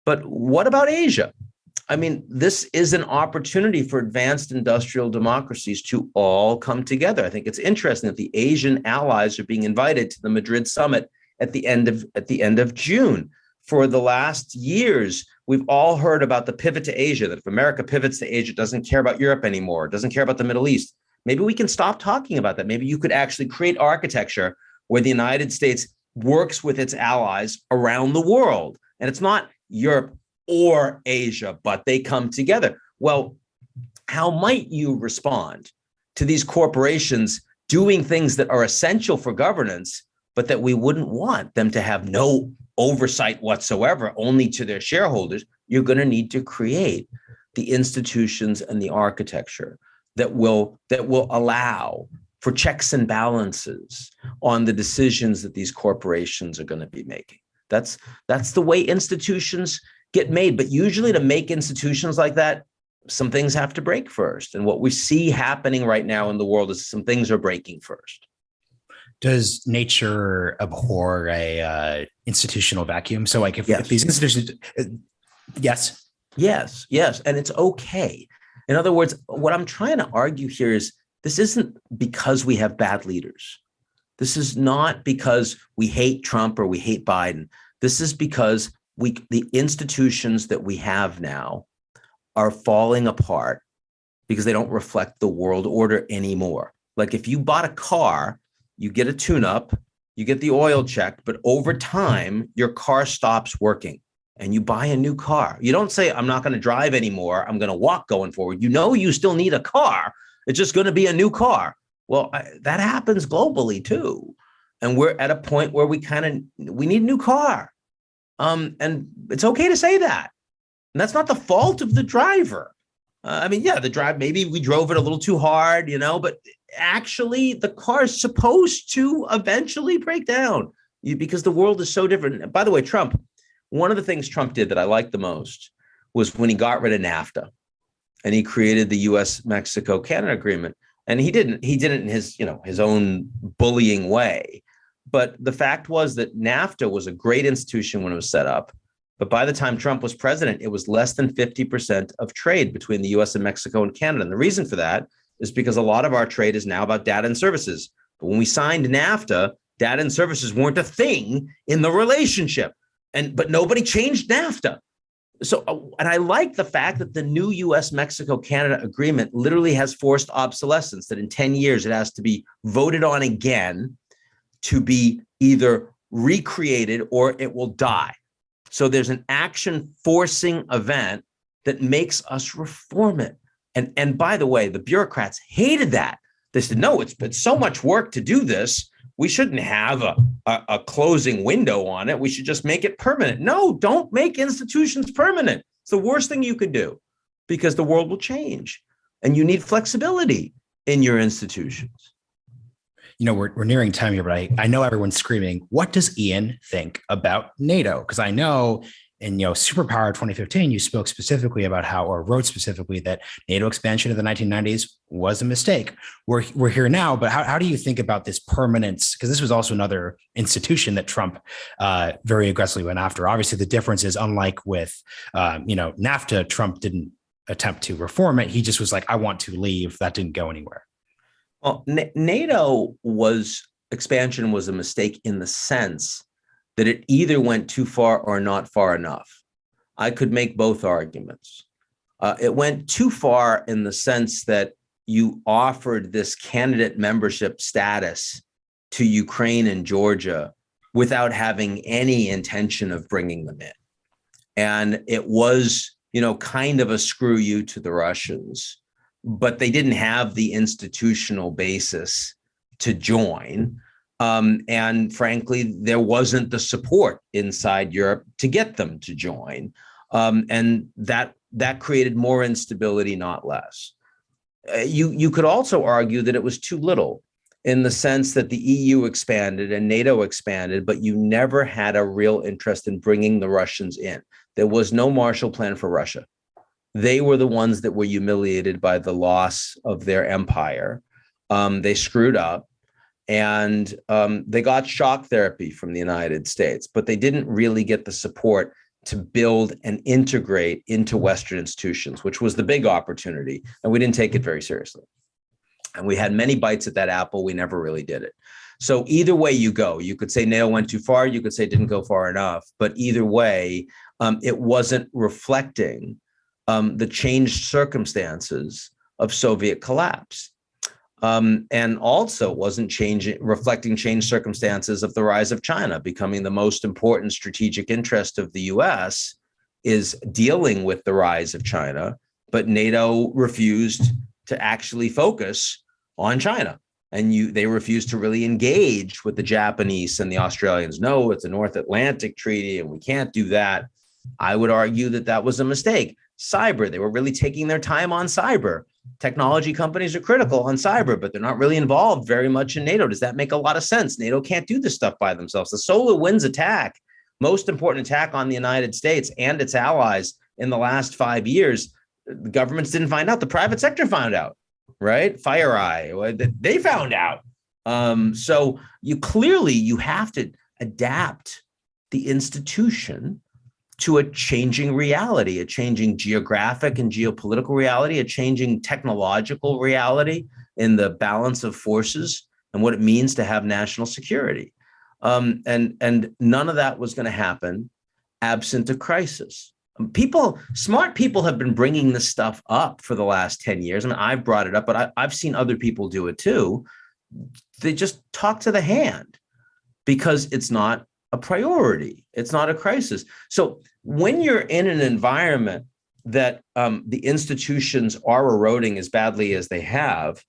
But what about Asia? I mean, this is an opportunity for advanced industrial democracies to all come together. I think it's interesting that the Asian allies are being invited to the Madrid summit at the end of June. For the last years, we've all heard about the pivot to Asia, that if America pivots to Asia, it doesn't care about Europe anymore, doesn't care about the Middle East. Maybe we can stop talking about that. Maybe you could actually create architecture where the United States works with its allies around the world. And it's not Europe or Asia, but they come together. Well, how might you respond to these corporations doing things that are essential for governance, but that we wouldn't want them to have no oversight whatsoever, only to their shareholders? You're going to need to create the institutions and the architecture that will allow for checks and balances on the decisions that these corporations are going to be making. That's the way institutions get made. But usually to make institutions like that, some things have to break first. And what we see happening right now in the world is some things are breaking first. Does nature abhor a institutional vacuum? So like if these institutions, yes. And it's okay. In other words, what I'm trying to argue here is this isn't because we have bad leaders. This is not because we hate Trump or we hate Biden. This is because the institutions that we have now are falling apart because they don't reflect the world order anymore. Like if you bought a car, you get a tune-up, you get the oil checked, but over time, your car stops working and you buy a new car. You don't say, I'm not going to drive anymore. I'm going to walk going forward. You still need a car. It's just going to be a new car. Well, that happens globally too. And we're at a point where we need a new car. And it's okay to say that. And that's not the fault of the driver. The drive, maybe we drove it a little too hard, but actually the car is supposed to eventually break down because the world is so different. By the way, Trump, one of the things Trump did that I liked the most was when he got rid of NAFTA and he created the US, Mexico, Canada agreement. And he did it in his own bullying way. But the fact was that NAFTA was a great institution when it was set up. But by the time Trump was president, it was less than 50% of trade between the US and Mexico and Canada. And the reason for that is because a lot of our trade is now about data and services. But when we signed NAFTA, data and services weren't a thing in the relationship. But nobody changed NAFTA. So, and I like the fact that the new US, Mexico, Canada agreement literally has forced obsolescence, that in 10 years it has to be voted on again to be either recreated or it will die. So there's an action forcing event that makes us reform it. And by the way, the bureaucrats hated that. They said, no, it's been so much work to do this. We shouldn't have a closing window on it. We should just make it permanent. No, don't make institutions permanent. It's the worst thing you could do because the world will change and you need flexibility in your institutions. We're nearing time here, but I know everyone's screaming, what does Ian think about NATO? Because I know in Superpower 2015, you spoke specifically about wrote specifically that NATO expansion in the 1990s was a mistake. We're here now, but how do you think about this permanence? Because this was also another institution that Trump very aggressively went after. Obviously, the difference is unlike with NAFTA, Trump didn't attempt to reform it. He just was like, I want to leave. That didn't go anywhere. Well, NATO expansion was a mistake in the sense that it either went too far or not far enough. I could make both arguments. It went too far in the sense that you offered this candidate membership status to Ukraine and Georgia without having any intention of bringing them in. And it was, kind of a screw you to the Russians, but they didn't have the institutional basis to join. And frankly, there wasn't the support inside Europe to get them to join. And that created more instability, not less. You could also argue that it was too little, in the sense that the EU expanded and NATO expanded, but you never had a real interest in bringing the Russians in. There was no Marshall Plan for Russia. They were the ones that were humiliated by the loss of their empire. They screwed up, and they got shock therapy from the United States, but they didn't really get the support to build and integrate into Western institutions, which was the big opportunity, and we didn't take it very seriously. And we had many bites at that apple. We never really did it. So either way you go, you could say NATO went too far. You could say it didn't go far enough. But either way, it wasn't reflecting the changed circumstances of Soviet collapse. And also wasn't reflecting changed circumstances of the rise of China, becoming the most important strategic interest of the US is dealing with the rise of China. But NATO refused to actually focus on China. And they refused to really engage with the Japanese and the Australians. No, it's a North Atlantic treaty and we can't do that. I would argue that that was a mistake. Cyber, they were really taking their time on cyber. Technology companies are critical on cyber, but they're not really involved very much in NATO. Does that make a lot of sense? NATO can't do this stuff by themselves. The SolarWinds attack, most important attack on the United States and its allies in the last 5 years, the governments didn't find out. The private sector found out, right? FireEye, they found out. So you have to adapt the institution to a changing reality, a changing geographic and geopolitical reality, a changing technological reality in the balance of forces and what it means to have national security. And none of that was going to happen absent a crisis. Smart people have been bringing this stuff up for the last 10 years. I mean, I've brought it up, but I've seen other people do it too. They just talk to the hand because it's not a priority. It's not a crisis. So when you're in an environment that the institutions are eroding as badly as they have,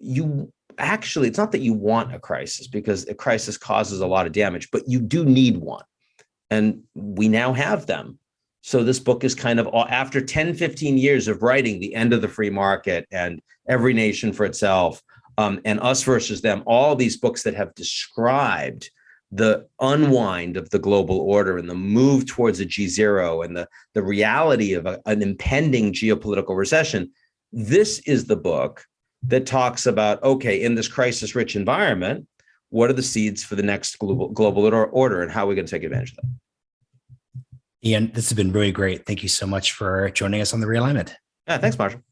it's not that you want a crisis, because a crisis causes a lot of damage, but you do need one. And we now have them. So this book is kind of, after 10, 15 years of writing The End of the Free Market and Every Nation for Itself and Us Versus Them, all these books that have described the unwind of the global order and the move towards a G0 and the reality of an impending geopolitical recession. This is the book that talks about, okay, in this crisis-rich environment, what are the seeds for the next global order and how are we going to take advantage of that? Ian, this has been really great. Thank you so much for joining us on The Realignment. Yeah, thanks, Marshall.